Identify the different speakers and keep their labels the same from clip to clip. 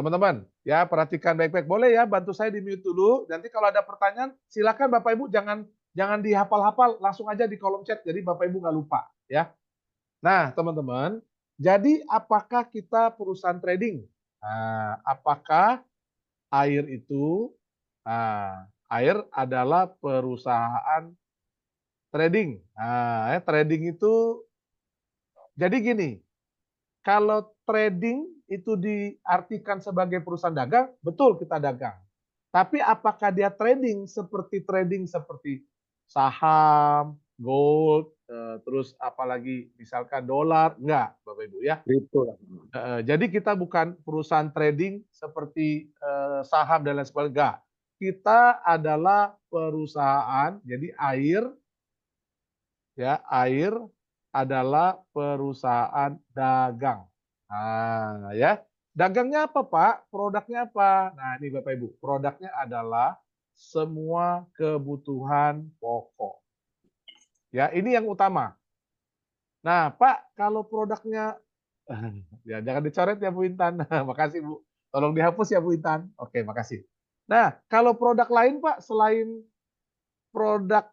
Speaker 1: Teman-teman, ya perhatikan baik-baik. Boleh ya bantu saya di mute dulu. Nanti kalau ada pertanyaan, silakan Bapak Ibu jangan dihafal-hafal, langsung aja di kolom chat. Jadi Bapak Ibu nggak lupa, ya. Nah, teman-teman, jadi apakah kita perusahaan trading? Nah, apakah air itu, air adalah perusahaan trading. Nah, trading itu, jadi gini, kalau trading itu diartikan sebagai perusahaan dagang, betul kita dagang. Tapi apakah dia trading seperti saham, gold, terus apalagi misalkan dolar? Enggak, Bapak Ibu ya.
Speaker 2: Kripto lah.
Speaker 1: Jadi kita bukan perusahaan trading seperti saham dan lain sebagainya. Enggak. Kita adalah perusahaan, jadi air adalah perusahaan dagang. Nah, ya. Dagangnya apa, Pak? Produknya apa? Nah, ini Bapak Ibu. Produknya adalah semua kebutuhan pokok. Ya, ini yang utama. Nah, Pak, kalau produknya ya jangan dicoret ya Bu Intan. Makasih Bu. Tolong dihapus ya Bu Intan. Oke, makasih. Nah, kalau produk lain Pak, produk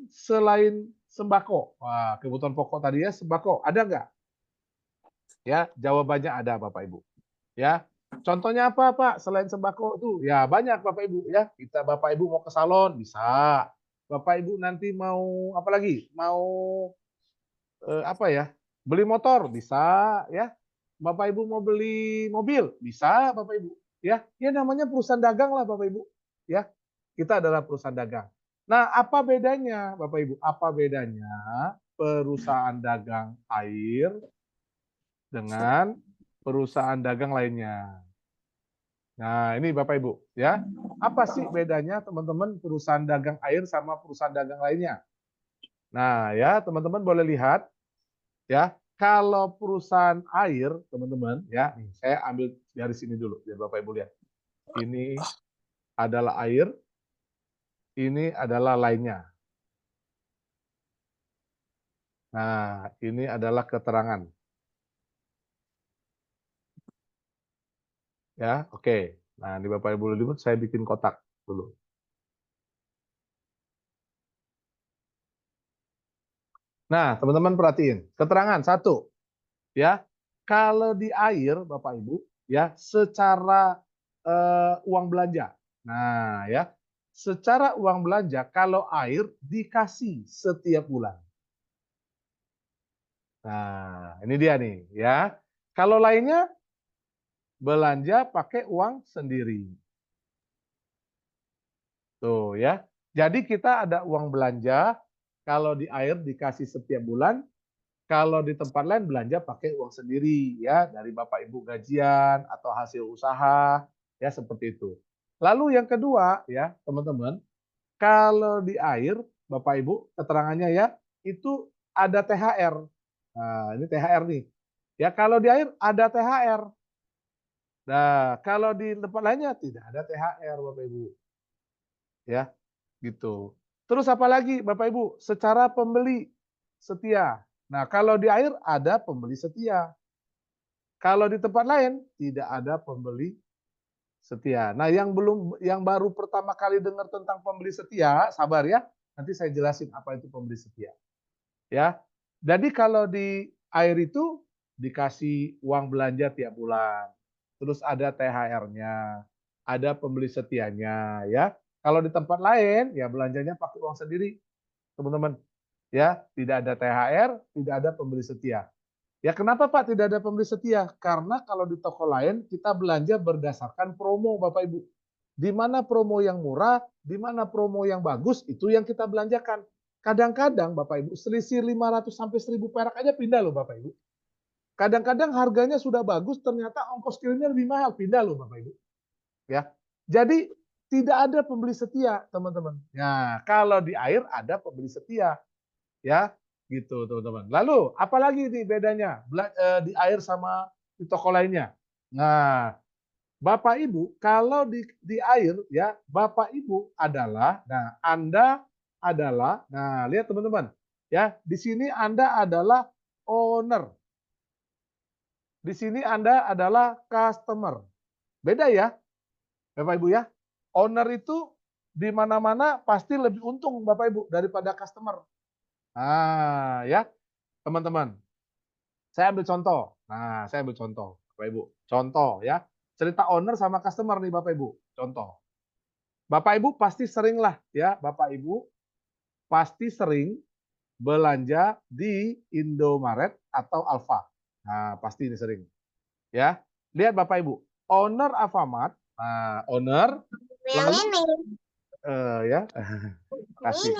Speaker 1: selain sembako. Wah, kebutuhan pokok tadi ya sembako. Ada nggak? Ya, jawabannya ada Bapak Ibu. Ya, contohnya apa Pak? Selain sembako itu, ya banyak Bapak Ibu ya. Kita Bapak Ibu mau ke salon bisa. Bapak Ibu nanti mau apa lagi? Mau apa ya? Beli motor bisa ya. Bapak Ibu mau beli mobil bisa Bapak Ibu ya. Ya namanya perusahaan dagang lah Bapak Ibu ya. Kita adalah perusahaan dagang. Nah, apa bedanya Bapak Ibu? Apa bedanya perusahaan dagang air dengan perusahaan dagang lainnya? Nah, ini Bapak Ibu ya. Apa sih bedanya teman-teman perusahaan dagang air sama perusahaan dagang lainnya? Nah, ya teman-teman boleh lihat ya. Kalau perusahaan air, teman-teman, ya, nih, saya ambil dari sini dulu biar Bapak Ibu lihat. Ini adalah air, ini adalah lainnya. Nah, ini adalah keterangan. Ya, oke. Nah, di Bapak Ibu dulu saya bikin kotak dulu. Nah, teman-teman perhatiin. Keterangan satu, ya. Kalau di air, Bapak Ibu, ya, secara uang belanja. Nah, ya. Secara uang belanja kalau air dikasih setiap bulan. Nah, ini dia nih, ya. Kalau lainnya belanja pakai uang sendiri. Tuh ya. Jadi kita ada uang belanja, kalau di air dikasih setiap bulan, kalau di tempat lain belanja pakai uang sendiri ya, dari Bapak Ibu gajian atau hasil usaha, ya seperti itu. Lalu yang kedua ya, teman-teman, kalau di air Bapak Ibu keterangannya ya, itu ada THR. Nah, ini THR nih. Ya, kalau di air ada THR. Nah, kalau di tempat lainnya tidak ada THR Bapak Ibu. Ya, gitu. Terus apa lagi Bapak Ibu? Secara pembeli setia. Nah, kalau di air ada pembeli setia. Kalau di tempat lain tidak ada pembeli setia. Nah, yang baru pertama kali dengar tentang pembeli setia, sabar ya. Nanti saya jelasin apa itu pembeli setia. Ya. Jadi kalau di air itu dikasih uang belanja tiap bulan. Terus ada THR-nya, ada pembeli setianya ya. Kalau di tempat lain ya belanjanya pakai uang sendiri, teman-teman. Ya, tidak ada THR, tidak ada pembeli setia. Ya kenapa Pak tidak ada pembeli setia? Karena kalau di toko lain kita belanja berdasarkan promo Bapak Ibu. Di mana promo yang murah, di mana promo yang bagus, itu yang kita belanjakan. Kadang-kadang Bapak Ibu selisih 500 sampai 1000 perak aja pindah loh Bapak Ibu. Kadang-kadang harganya sudah bagus, ternyata ongkos kirimnya lebih mahal, pindah loh Bapak Ibu. Ya. Jadi tidak ada pembeli setia, teman-teman. Nah, kalau di air ada pembeli setia. Ya, gitu teman-teman. Lalu apalagi nih bedanya di air sama di toko lainnya? Nah, Bapak Ibu kalau di air ya Bapak Ibu adalah, nah Anda adalah, nah lihat teman-teman ya di sini Anda adalah owner, di sini Anda adalah customer. Beda ya, Bapak Ibu ya. Owner itu di mana-mana pasti lebih untung Bapak Ibu daripada customer. Nah, ya, teman-teman. Saya ambil contoh. Nah, saya ambil contoh, Bapak Ibu. Contoh ya. Cerita owner sama customer nih Bapak Ibu. Contoh. Bapak Ibu pasti sering lah ya, Bapak Ibu pasti sering belanja di Indomaret atau Alfa. Nah, pasti ini sering. Ya. Lihat Bapak Ibu, owner Alfamart, nah, owner lalu ya, kasih.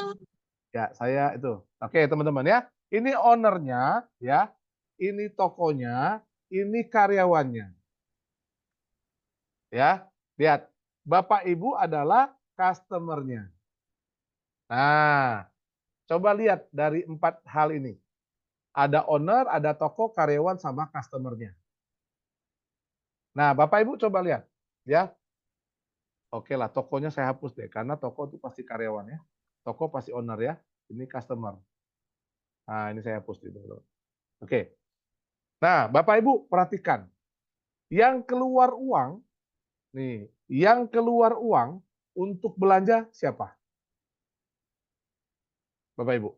Speaker 1: Ya, saya itu. Oke, teman-teman ya. Ini ownernya ya. Ini tokonya, ini karyawannya. Ya, lihat. Bapak Ibu adalah customer-nya. Nah, coba lihat dari 4 hal ini. Ada owner, ada toko, karyawan, sama customer-nya. Nah, Bapak Ibu coba lihat. Ya, oke lah, tokonya saya hapus deh. Karena toko itu pasti karyawan ya. Toko pasti owner ya. Ini customer. Nah, ini saya hapus dulu. Oke. Nah, Bapak Ibu perhatikan. Yang keluar uang, nih, yang keluar uang untuk belanja siapa? Bapak Ibu.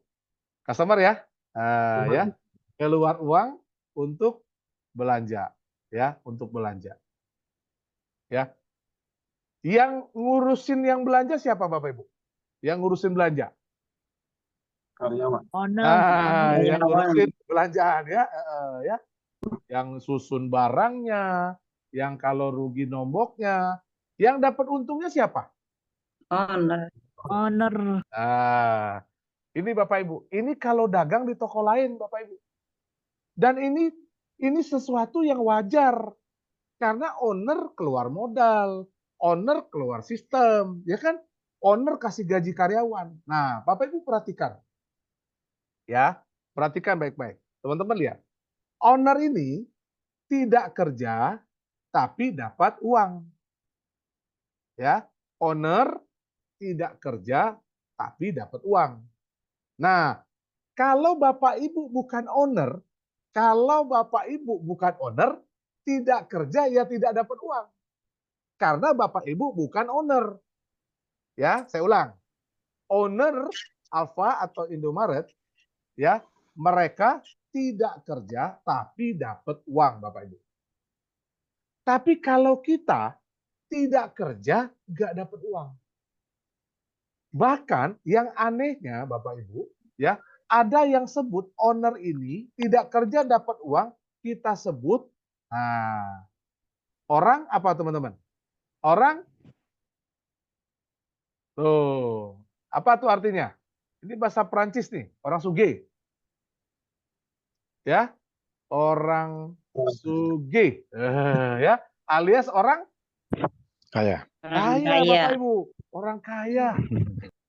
Speaker 1: Customer ya. Nah, ya. Keluar uang untuk belanja, ya, untuk belanja. Ya. Yang ngurusin yang belanja siapa Bapak Ibu? Yang ngurusin belanja.
Speaker 2: Karyawan.
Speaker 1: Nah, yang ngurusin belanjaan ya, ya. Yang susun barangnya, yang kalau rugi nomboknya, yang dapat untungnya siapa?
Speaker 3: Owner.
Speaker 1: Nah, ini Bapak Ibu, ini kalau dagang di toko lain Bapak Ibu. Dan ini sesuatu yang wajar karena owner keluar modal, owner keluar sistem, ya kan? Owner kasih gaji karyawan. Nah, Bapak Ibu perhatikan. Ya, perhatikan baik-baik. Teman-teman lihat. Owner ini tidak kerja tapi dapat uang. Ya, owner tidak kerja tapi dapat uang. Nah, kalau Bapak Ibu bukan owner, tidak kerja ya tidak dapat uang. Karena Bapak Ibu bukan owner. Ya, saya ulang. Owner Alfa atau Indomaret ya, mereka tidak kerja tapi dapat uang Bapak Ibu. Tapi kalau kita tidak kerja nggak dapat uang. Bahkan yang anehnya Bapak Ibu, ya, ada yang sebut owner ini tidak kerja dapat uang, kita sebut orang apa teman-teman? Orang tuh. Apa tuh artinya? Ini bahasa Perancis nih, orang sugih. Ya, orang sugih. Ya, alias orang
Speaker 2: Kaya.
Speaker 1: kaya Bapak Ibu, orang kaya.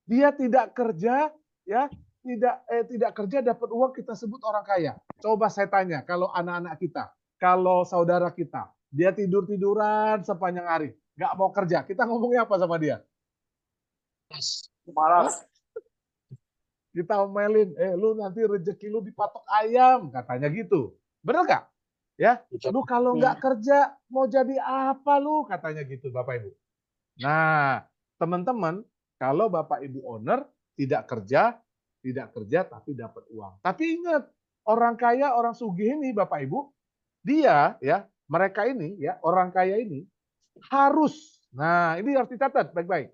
Speaker 1: Dia tidak kerja, ya, tidak kerja dapat uang kita sebut orang kaya. Coba saya tanya, kalau anak-anak kita, kalau saudara kita, dia tidur-tiduran sepanjang hari, nggak mau kerja, kita ngomongnya apa sama dia?
Speaker 2: Malas.
Speaker 1: Kita omelin, lu nanti rezeki lu dipatok ayam, katanya gitu. Bener nggak? Ya, lu kalau nggak kerja mau jadi apa lu, katanya gitu Bapak Ibu. Nah, teman-teman, kalau Bapak Ibu owner tidak kerja tapi dapat uang. Tapi ingat, orang kaya, orang sugih ini Bapak Ibu, dia ya, mereka ini ya, orang kaya ini harus, nah ini harus dicatat baik-baik,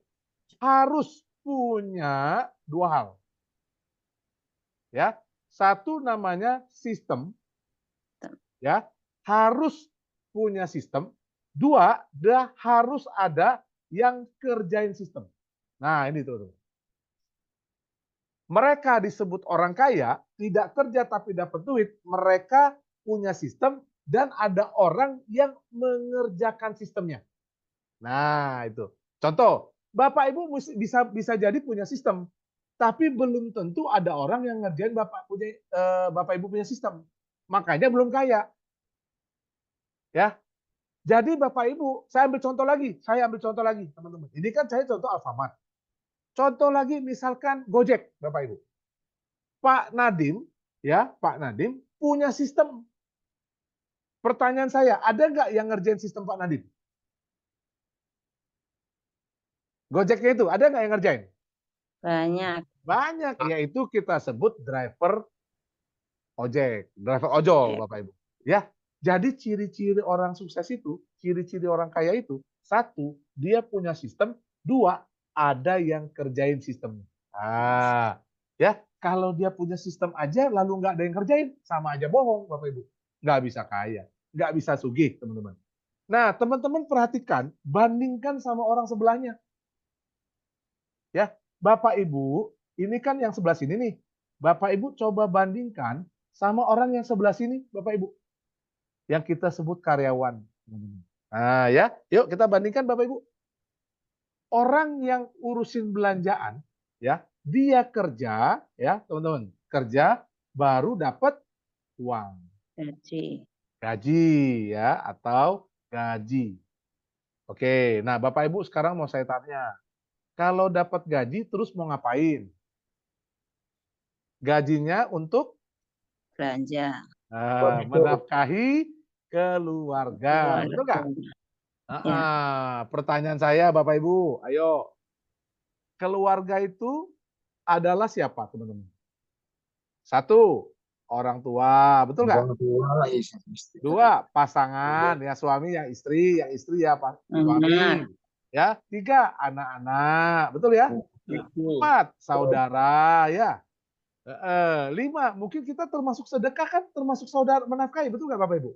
Speaker 1: harus punya 2 hal. Ya. Satu namanya sistem, ya, harus punya sistem. 2, harus ada yang kerjain sistem. Nah, ini tuh. Mereka disebut orang kaya, tidak kerja tapi dapat duit, mereka punya sistem dan ada orang yang mengerjakan sistemnya. Nah, itu. Contoh, Bapak Ibu bisa jadi punya sistem, tapi belum tentu ada orang yang ngerjain Bapak Ibu punya sistem. Makanya belum kaya. Ya. Jadi Bapak Ibu, saya ambil contoh lagi, teman-teman. Ini kan saya contoh Alfamart. Contoh lagi misalkan Gojek, Bapak Ibu. Pak Nadiem, ya, Pak Nadiem punya sistem. Pertanyaan saya, ada nggak yang ngerjain sistem Pak Nadiem? Gojeknya itu ada nggak yang ngerjain?
Speaker 3: Banyak.
Speaker 1: Banyak, yaitu kita sebut driver ojek, driver ojol, Bapak Ibu. Ya, jadi ciri-ciri orang sukses itu, ciri-ciri orang kaya itu, satu, dia punya sistem, dua, ada yang kerjain sistemnya. Ya, kalau dia punya sistem aja, lalu nggak ada yang kerjain, sama aja bohong, Bapak Ibu. Nggak bisa kaya, nggak bisa sugih, teman-teman. Nah, teman-teman perhatikan, bandingkan sama orang sebelahnya. Ya, Bapak Ibu, ini kan yang sebelah sini nih. Bapak Ibu coba bandingkan sama orang yang sebelah sini, Bapak Ibu. Yang kita sebut karyawan. Nah, ya, yuk kita bandingkan Bapak Ibu. Orang yang urusin belanjaan, ya, dia kerja, ya, teman-teman, kerja baru dapat uang.
Speaker 3: Gaji.
Speaker 1: Gaji, ya, atau gaji. Oke, nah Bapak Ibu sekarang mau saya tanya, kalau dapat gaji terus mau ngapain? Gajinya untuk
Speaker 3: Belanja.
Speaker 1: menafkahi keluarga. Betul nggak?
Speaker 3: Ya.
Speaker 1: Pertanyaan saya Bapak Ibu, ayo. Keluarga itu adalah siapa teman-teman? Satu, orang tua. Betul nggak?
Speaker 2: Orang tua, istri.
Speaker 1: Dua, pasangan. Ya suami, yang istri ya suami. Ya, tiga, anak-anak. Betul ya? Empat, saudara. Ya. Lima, mungkin kita termasuk sedekah kan, termasuk saudara menafkahi, betul nggak Bapak Ibu?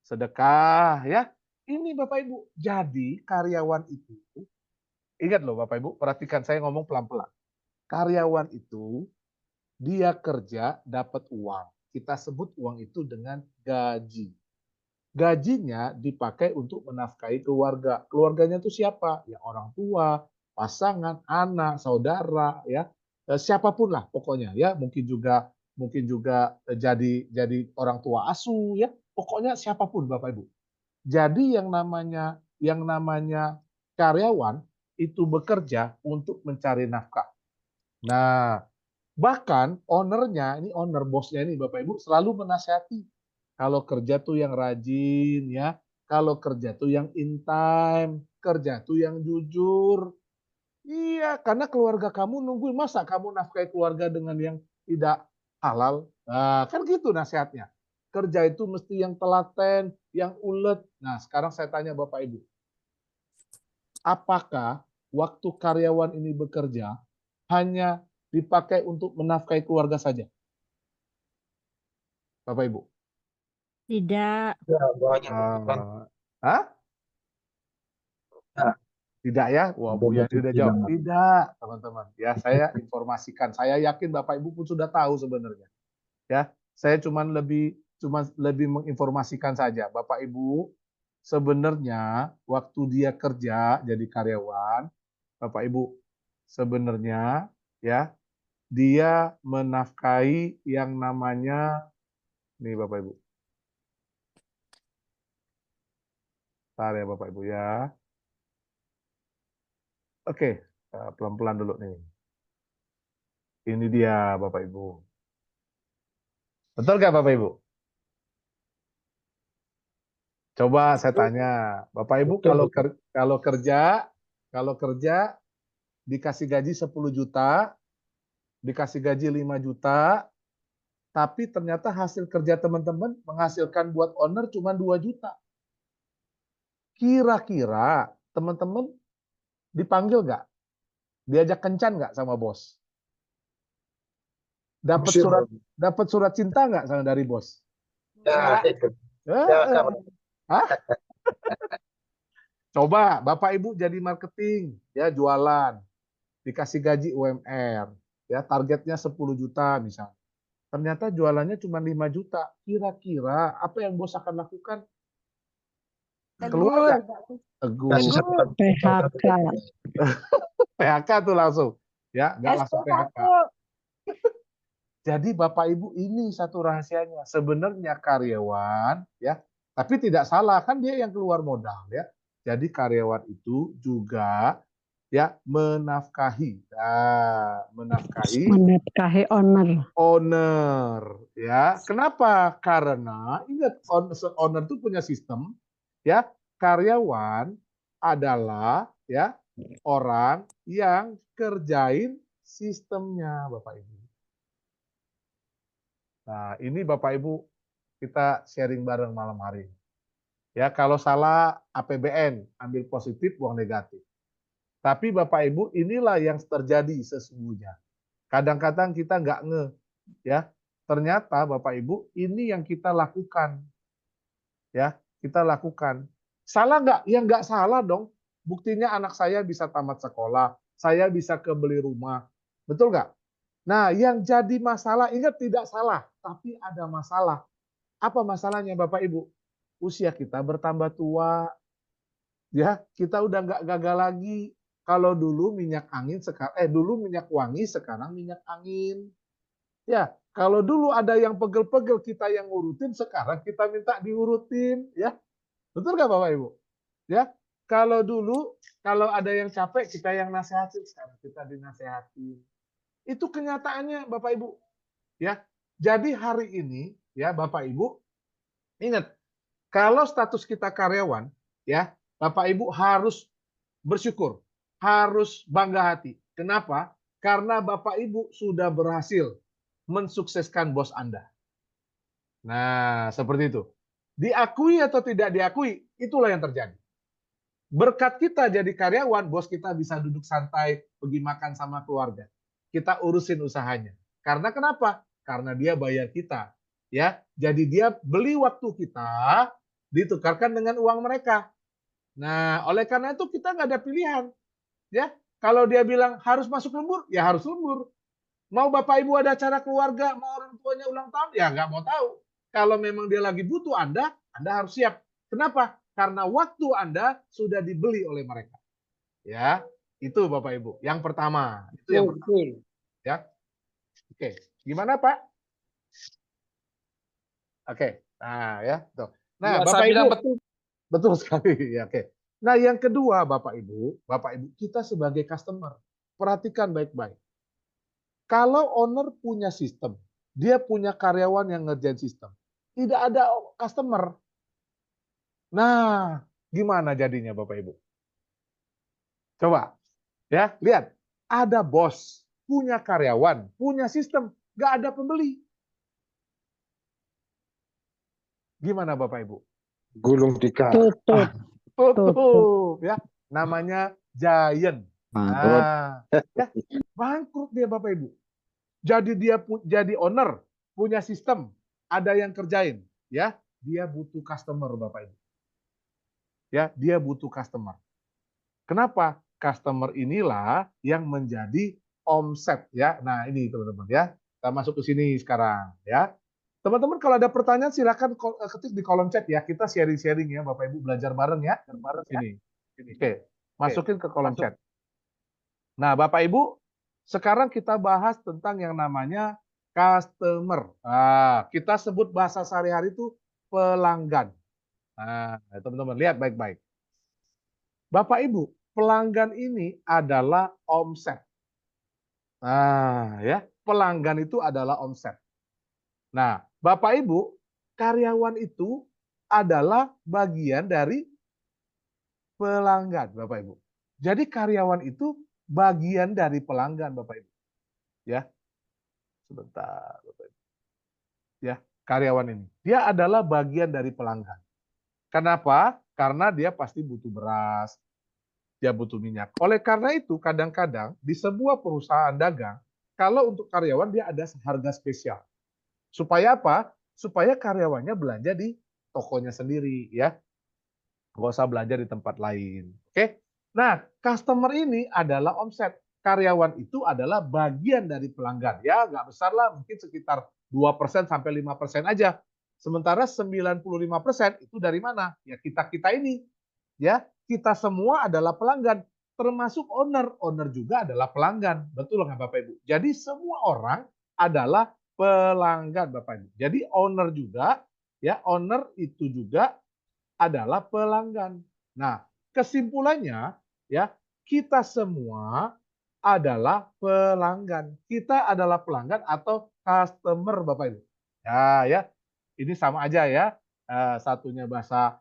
Speaker 1: Sedekah, ya. Ini Bapak Ibu, jadi karyawan itu, ingat loh Bapak Ibu, perhatikan saya ngomong pelan-pelan. Karyawan itu, dia kerja dapat uang. Kita sebut uang itu dengan gaji. Gajinya dipakai untuk menafkahi keluarga. Keluarganya itu siapa? Ya orang tua, pasangan, anak, saudara, ya. Siapapun lah pokoknya ya, mungkin juga jadi orang tua asuh ya, pokoknya siapapun Bapak Ibu. Jadi yang namanya karyawan itu bekerja untuk mencari nafkah. Nah, bahkan ownernya, ini owner bosnya ini Bapak Ibu selalu menasihati kalau kerja tuh yang rajin ya, kalau kerja tuh yang in time, kerja tuh yang jujur. Iya, karena keluarga kamu nungguin, masa kamu nafkahi keluarga dengan yang tidak halal? Nah, kan gitu nasihatnya. Kerja itu mesti yang telaten, yang ulet. Nah, sekarang saya tanya Bapak Ibu, apakah waktu karyawan ini bekerja hanya dipakai untuk menafkahi keluarga saja? Bapak Ibu?
Speaker 3: Tidak.
Speaker 2: Ya, banyak.
Speaker 1: Hah?
Speaker 2: Ya.
Speaker 1: Tidak ya? Wah, Bu Yani udah jawab. Tidak, teman-teman. Ya, saya informasikan. Saya yakin Bapak Ibu pun sudah tahu sebenarnya. Ya, saya cuma lebih menginformasikan saja. Bapak Ibu, sebenarnya waktu dia kerja jadi karyawan, Bapak Ibu, sebenarnya ya, dia menafkahi yang namanya nih Bapak Ibu. Bentar ya Bapak Ibu ya. Oke, pelan-pelan dulu nih. Ini dia Bapak Ibu. Betul nggak Bapak Ibu? Coba saya tanya, Bapak Ibu kalau kerja dikasih gaji 10 juta, dikasih gaji 5 juta, tapi ternyata hasil kerja teman-teman menghasilkan buat owner cuma 2 juta. Kira-kira teman-teman dipanggil nggak? Diajak kencan nggak sama bos? Dapat surat cinta nggak sama dari bos?
Speaker 2: Ya,
Speaker 1: Hah? Coba Bapak Ibu jadi marketing, ya jualan, dikasih gaji UMR, ya targetnya 10 juta misalnya. Ternyata jualannya cuma 5 juta. Kira-kira apa yang bos akan lakukan? Keluar nggak? Tegur.
Speaker 3: PHK.
Speaker 1: PHK tuh langsung. Ya, nggak langsung PHK. Jadi Bapak Ibu ini satu rahasianya. Sebenarnya karyawan, ya, tapi tidak salah kan dia yang keluar modal, ya. Jadi karyawan itu juga ya menafkahi owner ya. Kenapa? Karena ingat owner itu punya sistem ya, karyawan adalah ya orang yang kerjain sistemnya, Bapak Ibu. Nah, ini Bapak Ibu kita sharing bareng malam hari ini. Ya, kalau salah APBN, ambil positif, buang negatif. Tapi Bapak Ibu, inilah yang terjadi sesungguhnya. Kadang-kadang kita nggak nge, ya. Ternyata Bapak Ibu, ini yang kita lakukan. Ya, kita lakukan. Salah nggak? Ya nggak salah dong. Buktinya anak saya bisa tamat sekolah, saya bisa kebeli rumah. Betul nggak? Nah, yang jadi masalah, ingat tidak salah, tapi ada masalah. Apa masalahnya Bapak Ibu? Usia kita bertambah tua, ya kita udah nggak gagal lagi. Kalau dulu minyak angin sekarang dulu minyak wangi, sekarang minyak angin. Ya, kalau dulu ada yang pegel-pegel kita yang ngurutin, sekarang kita minta diurutin, ya. Betul nggak Bapak Ibu? Ya, kalau dulu kalau ada yang capek kita yang nasehatin, sekarang kita dinasehatin. Itu kenyataannya Bapak Ibu. Ya, jadi hari ini ya Bapak Ibu ingat kalau status kita karyawan, ya Bapak Ibu harus bersyukur, harus bangga hati. Kenapa? Karena Bapak Ibu sudah berhasil mensukseskan bos Anda. Nah, seperti itu. Diakui atau tidak diakui, itulah yang terjadi. Berkat kita jadi karyawan, bos kita bisa duduk santai, pergi makan sama keluarga. Kita urusin usahanya. Karena kenapa? Karena dia bayar kita. Ya, jadi dia beli waktu kita, ditukarkan dengan uang mereka. Nah, oleh karena itu kita nggak ada pilihan. Ya, kalau dia bilang harus masuk lembur, ya harus lembur. Mau Bapak Ibu ada acara keluarga, mau orang tuanya ulang tahun, ya nggak mau tahu. Kalau memang dia lagi butuh Anda harus siap. Kenapa? Karena waktu Anda sudah dibeli oleh mereka. Ya, itu Bapak Ibu. Yang pertama, itu yang pertama. Ya, oke. Gimana Pak? Oke. Nah, ya, tuh. Nah,
Speaker 2: Ya,
Speaker 1: Bapak
Speaker 2: saya
Speaker 1: Ibu,
Speaker 2: bilang betul.
Speaker 1: betul sekali. Ya, oke. Nah, yang kedua, Bapak Ibu, kita sebagai customer, perhatikan baik-baik. Kalau owner punya sistem, dia punya karyawan yang ngerjain sistem, tidak ada customer. Nah, gimana jadinya Bapak Ibu? Coba, ya, lihat. Ada bos, punya karyawan, punya sistem, nggak ada pembeli. Gimana Bapak Ibu?
Speaker 2: Gulung tikar.
Speaker 3: Tutup.
Speaker 1: Tutup, ya. Namanya giant.
Speaker 2: Bangkrut.
Speaker 1: Nah, ya, bangkrut dia Bapak Ibu. Jadi dia jadi owner, punya sistem, ada yang kerjain, ya. Dia butuh customer Bapak Ibu. Ya, dia butuh customer. Kenapa? Customer inilah yang menjadi omset ya. Nah, ini teman-teman ya. Kita masuk ke sini sekarang ya. Teman-teman kalau ada pertanyaan silakan ketik di kolom chat ya. Kita sharing-sharing ya Bapak Ibu, belajar bareng ya. Sini. Oke. Masukin ke kolom chat. Nah, Bapak Ibu, sekarang kita bahas tentang yang namanya customer. Nah, kita sebut bahasa sehari-hari itu pelanggan. Nah, teman-teman lihat baik-baik. Bapak Ibu, pelanggan ini adalah omset. Nah, ya, pelanggan itu adalah omset. Nah, Bapak Ibu, karyawan itu adalah bagian dari pelanggan, Bapak Ibu. Jadi karyawan itu bagian dari pelanggan, Bapak Ibu. Ya, sebentar, Bapak Ibu. Ya, karyawan ini. Dia adalah bagian dari pelanggan. Kenapa? Karena dia pasti butuh beras, dia butuh minyak. Oleh karena itu, kadang-kadang di sebuah perusahaan dagang, kalau untuk karyawan dia ada harga spesial. Supaya apa? Supaya karyawannya belanja di tokonya sendiri, ya. Nggak usah belanja di tempat lain. Oke? Nah, customer ini adalah omset. Karyawan itu adalah bagian dari pelanggan. Ya, nggak besar lah, mungkin sekitar 2% sampai 5% aja. Sementara 95% itu dari mana? Ya kita-kita ini. Ya, kita semua adalah pelanggan, termasuk owner. Owner juga adalah pelanggan. Betul nggak Bapak Ibu? Jadi semua orang adalah pelanggan Bapak Ibu. Jadi owner juga, ya owner itu juga adalah pelanggan. Nah, kesimpulannya ya, kita semua adalah pelanggan. Kita adalah pelanggan atau customer Bapak Ibu. Ya, ini sama aja ya. Satunya bahasa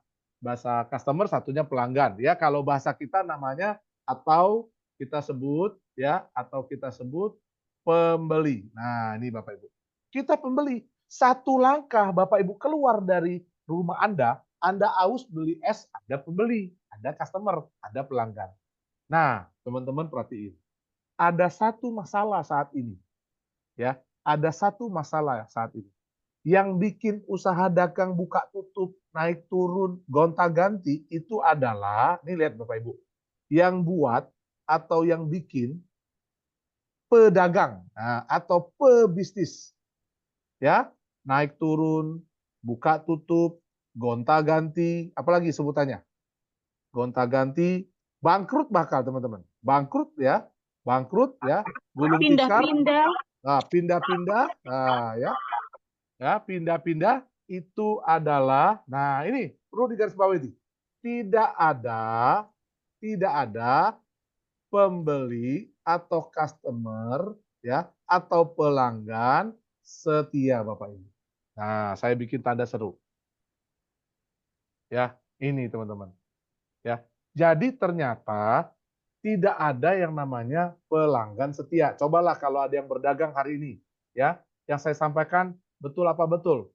Speaker 1: customer, satunya pelanggan. Ya, kalau bahasa kita namanya atau kita sebut ya, atau kita sebut pembeli. Nah, ini Bapak Ibu. Kita pembeli. Satu langkah Bapak Ibu keluar dari rumah Anda aus beli es, ada pembeli, ada customer, ada pelanggan. Nah, teman-teman perhatiin. Ada satu masalah saat ini. Ya, ada satu masalah saat ini. Yang bikin usaha dagang buka tutup, naik turun, gonta-ganti itu adalah, nih lihat Bapak Ibu, yang buat atau yang bikin pedagang atau pebisnis. Ya, naik turun, buka tutup, gonta-ganti, apalagi sebutannya? Gonta-ganti, bangkrut bakal teman-teman. Bangkrut ya, gulung tikar,
Speaker 3: Pindah-pindah.
Speaker 1: nah, pindah-pindah, nah, ya pindah-pindah itu adalah, nah ini perlu digarisbawahi, tidak ada pembeli atau customer ya atau pelanggan setia Bapak Ibu. Nah, saya bikin tanda seru. Ya, ini teman-teman. Ya. Jadi ternyata tidak ada yang namanya pelanggan setia. Cobalah kalau ada yang berdagang hari ini, ya. Yang saya sampaikan betul apa betul?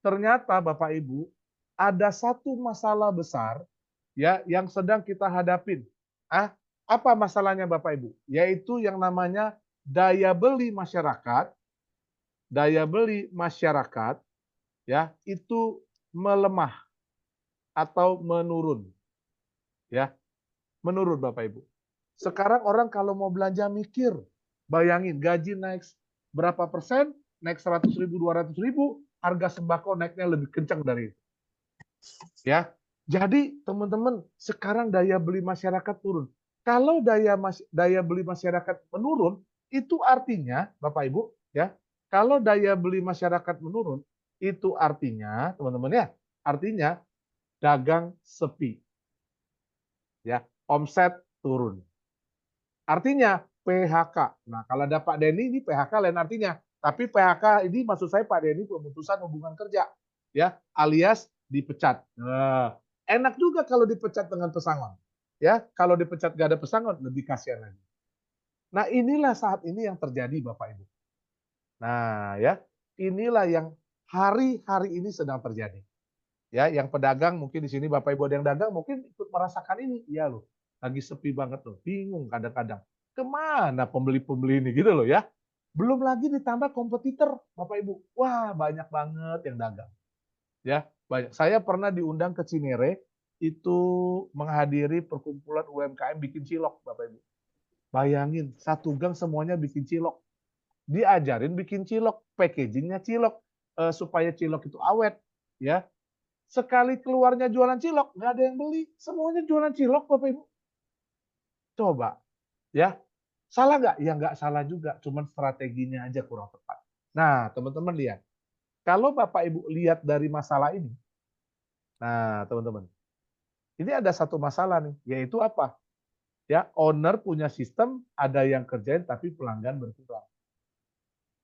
Speaker 1: Ternyata Bapak Ibu ada satu masalah besar ya yang sedang kita hadapin. Apa masalahnya Bapak Ibu? Yaitu yang namanya daya beli masyarakat. Daya beli masyarakat ya itu melemah atau menurun. Ya, menurun Bapak Ibu. Sekarang orang kalau mau belanja mikir, bayangin gaji naik berapa persen, naik 100.000, 200.000, harga sembako naiknya lebih kencang dari itu. Ya, jadi teman-teman sekarang daya beli masyarakat turun. Kalau daya beli masyarakat menurun, itu artinya Bapak Ibu ya, kalau daya beli masyarakat menurun, itu artinya teman-teman ya, artinya dagang sepi, ya, omset turun. Artinya PHK. Nah, kalau ada Pak Denny ini PHK lain artinya. Tapi PHK ini maksud saya Pak Denny pemutusan hubungan kerja, ya, alias dipecat. Nah, enak juga kalau dipecat dengan pesangon. Ya, kalau dipecat gak ada pesangon lebih kasihan lagi. Nah, inilah saat ini yang terjadi Bapak Ibu. Nah, ya, inilah yang hari-hari ini sedang terjadi. Ya, yang pedagang mungkin di sini Bapak Ibu ada yang dagang mungkin ikut merasakan ini. Iya loh, lagi sepi banget loh, bingung kadang-kadang. Kemana pembeli-pembeli ini gitu loh ya. Belum lagi ditambah kompetitor Bapak Ibu. Wah, banyak banget yang dagang. Ya, banyak. Saya pernah diundang ke Cinere itu menghadiri perkumpulan UMKM bikin cilok Bapak Ibu. Bayangin, satu gang semuanya bikin cilok. Diajarin bikin cilok, packagingnya cilok supaya cilok itu awet, ya. Sekali keluarnya jualan cilok, nggak ada yang beli. Semuanya jualan cilok, Bapak Ibu. Coba, ya. Salah nggak? Ya nggak salah juga, cuman strateginya aja kurang tepat. Nah, teman-teman lihat. Kalau Bapak Ibu lihat dari masalah ini, nah teman-teman, ini ada satu masalah nih, yaitu apa? Ya, owner punya sistem, ada yang kerjain tapi pelanggan berkurang.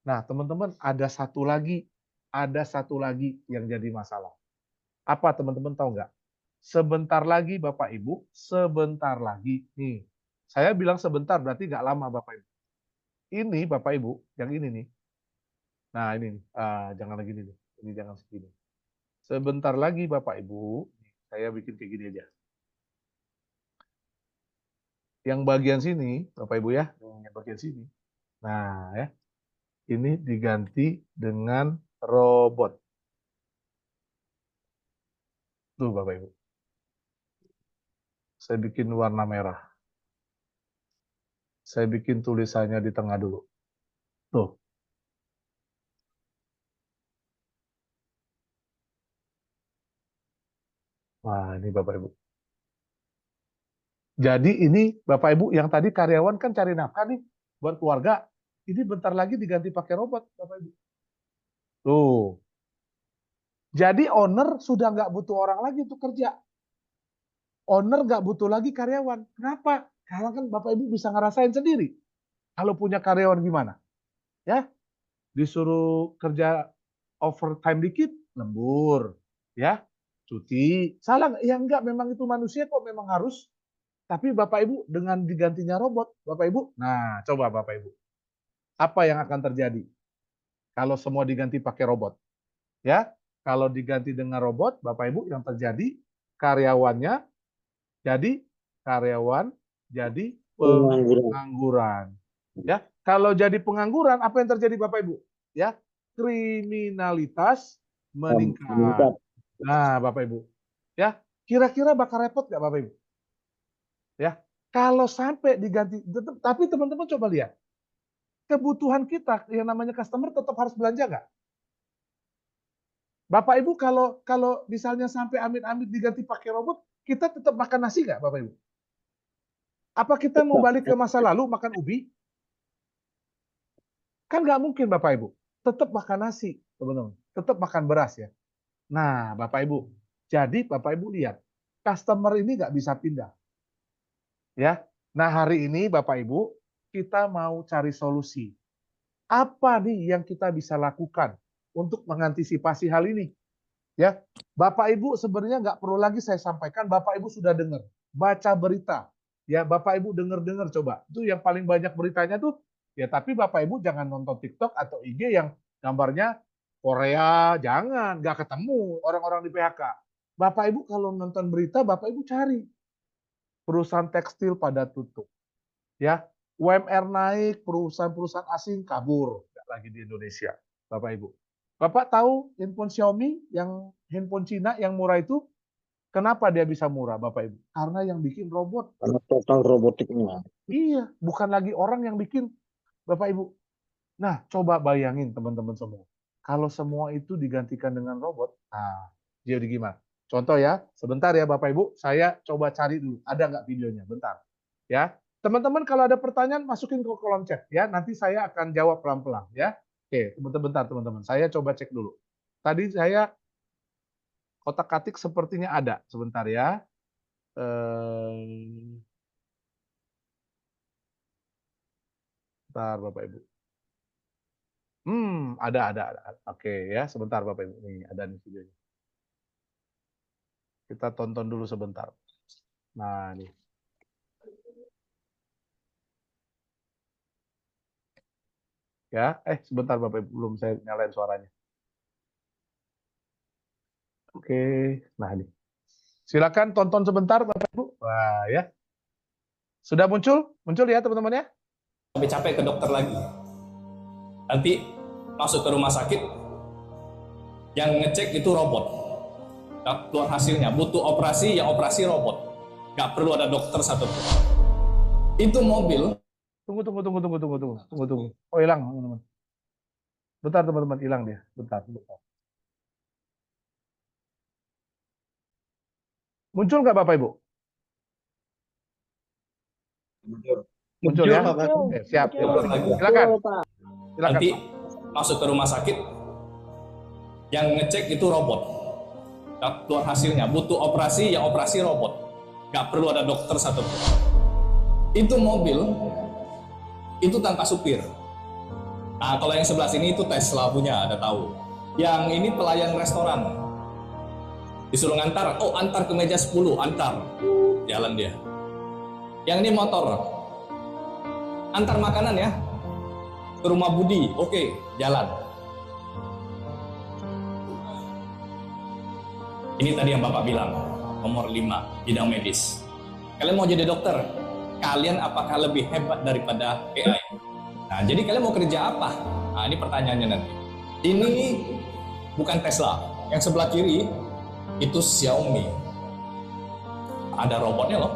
Speaker 1: Nah, teman-teman, ada satu lagi yang jadi masalah. Apa teman-teman tahu nggak? Sebentar lagi Bapak Ibu, sebentar lagi nih. Saya bilang sebentar berarti nggak lama Bapak Ibu. Ini Bapak Ibu, yang ini nih. Nah ini nih, jangan lagi nih. Ini jangan segini. Sebentar lagi Bapak Ibu, saya bikin kayak gini aja. Yang bagian sini, Bapak Ibu ya, yang bagian sini. Nah ya, ini diganti dengan robot. Tuh Bapak Ibu. Saya bikin warna merah. Saya bikin tulisannya di tengah dulu. Tuh. Wah, ini Bapak Ibu. Jadi ini Bapak Ibu yang tadi karyawan kan cari nafkah nih buat keluarga. Ini bentar lagi diganti pakai robot Bapak Ibu. Tuh. Jadi owner sudah nggak butuh orang lagi untuk kerja. Owner nggak butuh lagi karyawan. Kenapa? Karena kan Bapak Ibu bisa ngerasain sendiri. Kalau punya karyawan gimana? Ya, disuruh kerja overtime dikit, lembur. Ya, cuti. Salah nggak? Ya enggak, memang itu manusia kok memang harus. Tapi Bapak Ibu dengan digantinya robot, Bapak Ibu, nah coba Bapak Ibu, apa yang akan terjadi kalau semua diganti pakai robot? Ya, kalau diganti dengan robot, Bapak Ibu yang terjadi karyawannya jadi karyawan jadi pengangguran. Ya, kalau jadi pengangguran apa yang terjadi Bapak Ibu? Ya, kriminalitas meningkat. Nah, Bapak Ibu. Ya, kira-kira bakal repot nggak Bapak Ibu? Ya, kalau sampai diganti, tapi teman-teman coba lihat, kebutuhan kita yang namanya customer tetap harus belanja nggak? Bapak Ibu kalau misalnya sampai amit-amit diganti pakai robot, kita tetap makan nasi nggak Bapak Ibu? Apa kita mau balik ke masa lalu makan ubi? Kan nggak mungkin Bapak Ibu. Tetap makan nasi, teman-teman. Tetap makan beras ya. Nah, Bapak Ibu. Jadi Bapak Ibu lihat, customer ini nggak bisa pindah. Ya. Nah, hari ini Bapak Ibu, kita mau cari solusi. Apa nih yang kita bisa lakukan untuk mengantisipasi hal ini? Ya, Bapak Ibu sebenarnya nggak perlu lagi saya sampaikan, Bapak Ibu sudah dengar, baca berita, ya Bapak Ibu dengar coba, itu yang paling banyak beritanya tuh, ya tapi Bapak Ibu jangan nonton TikTok atau IG yang gambarnya Korea, jangan, nggak ketemu orang-orang di PHK. Bapak Ibu kalau nonton berita, Bapak Ibu cari perusahaan tekstil pada tutup, ya UMR naik, perusahaan-perusahaan asing kabur, nggak lagi di Indonesia, Bapak Ibu. Bapak tahu handphone Xiaomi yang handphone Cina yang murah itu kenapa dia bisa murah Bapak Ibu? Karena yang bikin robot.
Speaker 2: Karena total robotiknya.
Speaker 1: Iya, bukan lagi orang yang bikin Bapak Ibu. Nah, coba bayangin teman-teman semua. Kalau semua itu digantikan dengan robot, nah jadi gimana? Contoh ya, sebentar ya Bapak Ibu, saya coba cari dulu. Ada nggak videonya? Bentar. Ya, teman-teman kalau ada pertanyaan masukin ke kolom chat ya. Nanti saya akan jawab pelan-pelan ya. Oke, bentar teman-teman. Saya coba cek dulu. Tadi saya kotak-katik sepertinya ada. Sebentar ya. Bentar Bapak Ibu. Ada. Oke ya, sebentar Bapak Ibu. Nih, ada nih videonya. Kita tonton dulu sebentar. Nah, nih. Ya, sebentar Bapak Ibu, belum saya nyalain suaranya. Oke, nah ini. Silakan tonton sebentar Bapak Ibu. Wah, ya. Sudah muncul? Muncul ya teman-teman ya?
Speaker 4: Sampai capek ke dokter lagi. Nanti masuk ke rumah sakit, yang ngecek itu robot. Keluar hasilnya, butuh operasi, yang operasi robot. Nggak perlu ada dokter satupun. Itu mobil.
Speaker 1: Tunggu. Oh, hilang teman-teman. Bentar teman-teman, hilang dia. Bentar. Muncul nggak Bapak Ibu? Muncul ya? Oke, siap. Silakan.
Speaker 4: Nanti masuk ke rumah sakit, yang ngecek itu robot. Keluar hasilnya, butuh operasi, yang operasi robot. Nggak perlu ada dokter satupun. Itu mobil, itu tanpa supir. Nah, kalau yang sebelah sini itu Tesla punya, ada tahu. Yang ini pelayan restoran. Disuruh ngantar, antar ke meja 10, antar. Jalan dia. Yang ini motor. Antar makanan ya. Ke rumah Budi, oke, jalan. Ini tadi yang Bapak bilang, nomor 5, bidang medis. Kalian mau jadi dokter? Kalian apakah lebih hebat daripada AI? Nah, jadi kalian mau kerja apa? Nah, ini pertanyaannya nanti. Ini bukan Tesla. Yang sebelah kiri, itu Xiaomi. Ada robotnya loh.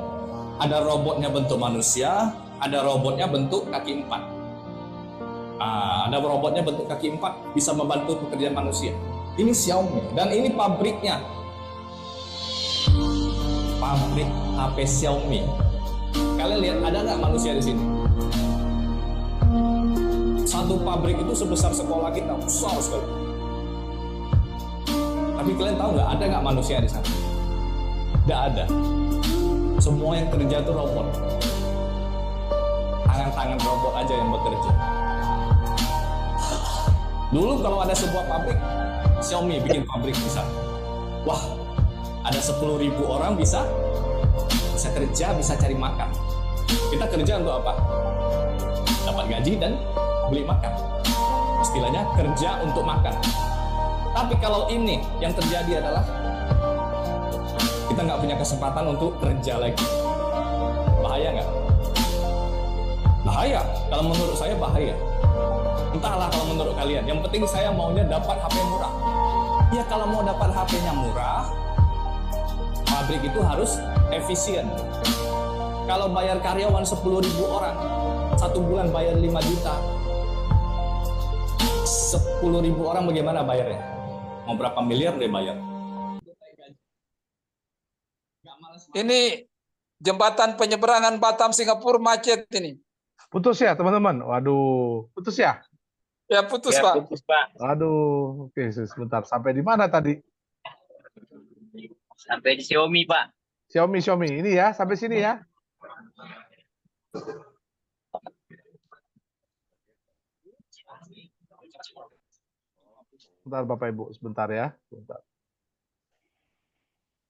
Speaker 4: Ada robotnya bentuk manusia, ada robotnya bentuk kaki 4. Ada robotnya bentuk kaki 4, bisa membantu pekerjaan manusia. Ini Xiaomi, dan ini pabriknya. Pabrik HP Xiaomi. Kalian lihat, ada nggak manusia di sini? Satu pabrik itu sebesar sekolah kita, besar sekali. Tapi kalian tahu nggak, ada nggak manusia di sana? Nggak ada. Semua yang kerja itu robot. Tangan-tangan robot aja yang bekerja. Dulu kalau ada sebuah pabrik, Xiaomi bikin pabrik di sana. Wah, ada 10.000 orang bisa bisa kerja, bisa cari makan. Kita kerja untuk apa? Dapat gaji dan beli makan. Istilahnya kerja untuk makan. Tapi kalau ini yang terjadi adalah kita nggak punya kesempatan untuk kerja lagi. Bahaya nggak? Bahaya. Kalau menurut saya bahaya. Entahlah kalau menurut kalian. Yang penting saya maunya dapat HP murah. Ya kalau mau dapat HP-nya murah, pabrik itu harus efisien. Kalau bayar karyawan 10.000 orang, 1 bulan bayar 5 juta. 10.000 orang bagaimana bayarnya? Mau berapa miliar dia bayar?
Speaker 5: Ini jembatan penyeberangan Batam Singapura macet ini.
Speaker 1: Putus ya teman-teman. Waduh, putus ya?
Speaker 5: Ya putus,
Speaker 2: Ya,
Speaker 5: Pak.
Speaker 2: putus, Pak.
Speaker 1: Waduh, oke sebentar. Sampai di mana tadi?
Speaker 2: Sampai di Xiaomi, Pak.
Speaker 1: Xiaomi ini ya, sampai sini ya. Sebentar Bapak Ibu, sebentar ya. Sebentar.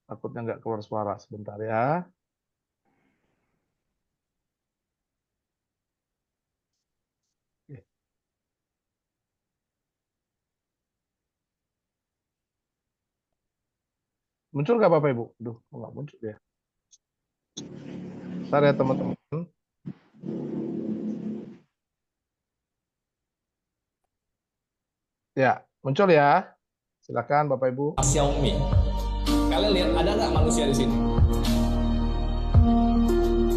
Speaker 1: Takutnya nggak keluar suara, sebentar ya. Oke. Muncul nggak Bapak Ibu? Aduh, kok nggak muncul ya. Bentar ya teman-teman. Ya, muncul ya. Silakan Bapak Ibu.
Speaker 4: Xiaomi. Kalian lihat ada nggak manusia di sini?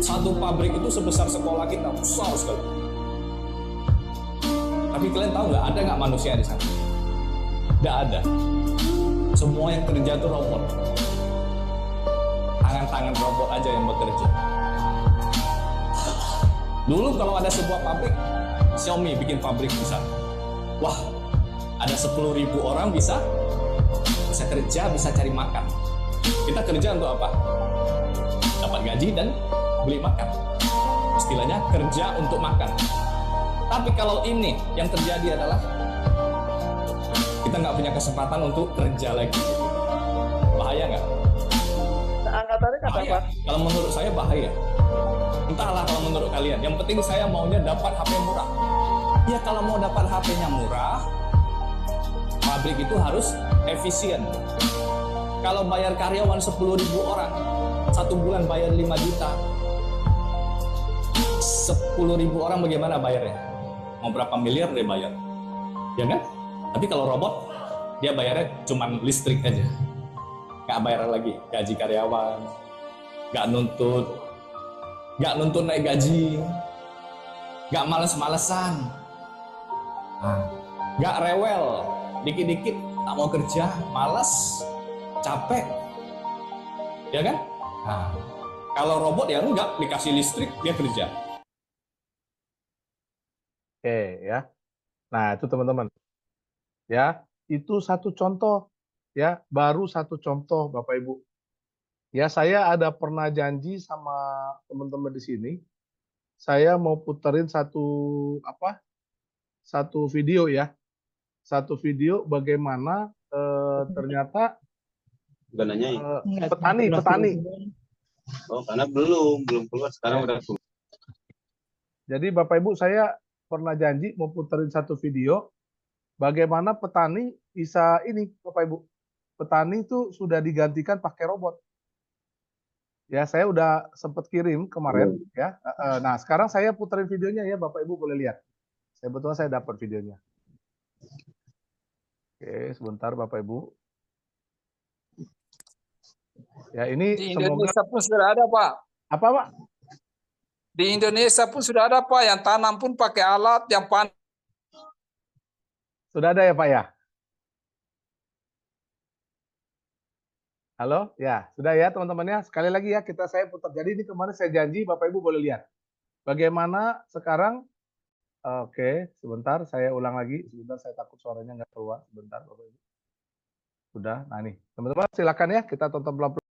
Speaker 4: Satu pabrik itu sebesar sekolah kita, besar sekali. Tapi kalian tahu nggak ada nggak manusia di sana? Nggak ada. Semua yang kerja itu robot. Tangan-tangan robot aja yang bekerja. Dulu kalau ada sebuah pabrik, Xiaomi bikin pabrik di sana. Wah, ada 10.000 orang bisa kerja, bisa cari makan. Kita kerja untuk apa? Dapat gaji dan beli makan. Istilahnya kerja untuk makan. Tapi kalau ini yang terjadi adalah kita nggak punya kesempatan untuk kerja lagi. Bahaya nggak?
Speaker 5: Angkatannya kata
Speaker 4: Bahaya. Kalau menurut saya bahaya. Entahlah kalau menurut kalian. Yang penting saya maunya dapat HP murah. Ya kalau mau dapat HP-nya murah, pabrik itu harus efisien. Kalau bayar karyawan 10.000 orang, 1 bulan bayar 5 juta. 10.000 orang bagaimana bayarnya? Mau berapa miliar dia bayar? Ya kan? Tapi kalau robot, dia bayarnya cuma listrik aja. Nggak bayar lagi gaji karyawan, nggak nuntut naik gaji, nggak males-malesan, nggak rewel, dikit-dikit tak mau kerja, males, capek, ya kan? Nah, kalau robot ya enggak, dikasih listrik dia kerja.
Speaker 1: Oke ya. Nah, itu teman-teman. Ya, itu satu contoh ya, baru satu contoh Bapak Ibu. Ya, saya ada pernah janji sama teman-teman di sini, saya mau puterin satu video ya. Satu video bagaimana ternyata
Speaker 2: Udah nanyain.
Speaker 1: petani.
Speaker 2: Oh, karena belum keluar. Sekarang udah keluar.
Speaker 1: Jadi Bapak Ibu, saya pernah janji mau puterin satu video bagaimana petani bisa ini, Bapak Ibu. Petani itu sudah digantikan pakai robot. Ya, saya udah sempat kirim kemarin ya. Nah, sekarang saya puterin videonya ya, Bapak Ibu boleh lihat. Sebetulnya saya dapat videonya. Oke, sebentar Bapak Ibu. Ya, ini
Speaker 5: Di
Speaker 1: semoga
Speaker 5: Indonesia pun sudah ada, Pak.
Speaker 1: apa, Pak?
Speaker 5: Di Indonesia pun sudah ada, Pak, yang tanam pun pakai alat, yang panen.
Speaker 1: Sudah ada ya, Pak ya? Halo? Ya, sudah ya teman-temannya. Sekali lagi ya, saya putar. Jadi ini kemarin saya janji, Bapak Ibu boleh lihat. Bagaimana sekarang. Oke, sebentar saya ulang lagi. Sebentar, saya takut suaranya nggak keluar. Sebentar, Bapak Ibu. Sudah, nah nih. Teman-teman silakan ya, kita tonton pelan-pelan.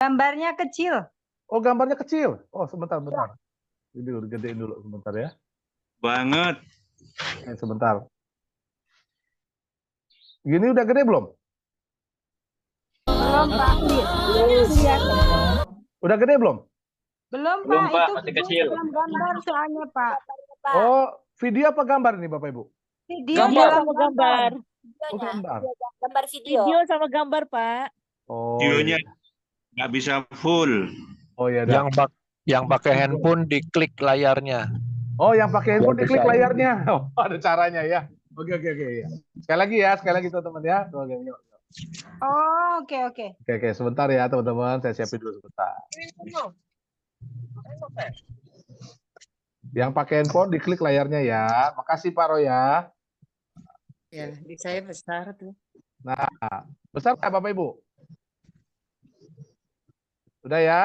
Speaker 3: Gambarnya kecil.
Speaker 1: Oh, gambarnya kecil. Oh, sebentar. Ini dulu, gedein dulu sebentar ya.
Speaker 2: Banget.
Speaker 1: Sebentar. Gini udah gede belum?
Speaker 3: Belum, Pak.
Speaker 1: Udah gede belum?
Speaker 3: Belum,
Speaker 2: Belum,
Speaker 3: Pak.
Speaker 2: Pak.
Speaker 3: Itu
Speaker 2: Masih
Speaker 3: video
Speaker 2: kecil.
Speaker 3: dalam gambar soalnya, Pak.
Speaker 1: Oh, video apa gambar nih Bapak Ibu?
Speaker 3: Video
Speaker 5: Gambar.
Speaker 3: dalam
Speaker 6: sama gambar.
Speaker 1: Oh, gambar.
Speaker 6: Gambar video sama gambar, Pak.
Speaker 1: Oh,
Speaker 2: Videonya
Speaker 1: iya.
Speaker 2: nggak bisa full.
Speaker 1: Oh ya, dah.
Speaker 7: Yang pakai handphone diklik layarnya.
Speaker 1: Oh, yang pakai handphone
Speaker 7: Biar
Speaker 1: diklik
Speaker 7: bisa.
Speaker 1: layarnya. Oh, ada caranya ya. Oke. Ya. Sekali lagi teman-teman ya. Oke, yuk.
Speaker 3: Oh, oke.
Speaker 1: Oke, sebentar ya teman-teman. Saya siapin dulu sebentar. Yang pakai handphone diklik layarnya ya. Makasih Pak Roy ya.
Speaker 3: Ya, di saya besar tuh.
Speaker 1: Nah, besar nggak Bapak Ibu? Udah ya?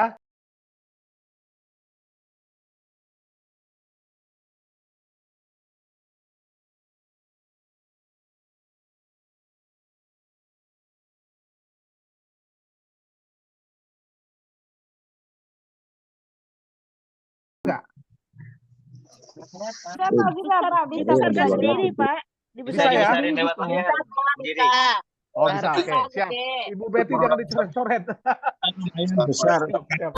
Speaker 3: Sudah, Pak. Bisa
Speaker 6: Dibesarkan sendiri, Pak.
Speaker 1: Bisa ya?
Speaker 6: Dibesarkan sendiri.
Speaker 2: Sendiri.
Speaker 1: Oh, bisa. Oke, siap. Ibu Betty jangan dicoret-coret.
Speaker 2: Besar.
Speaker 1: Siap.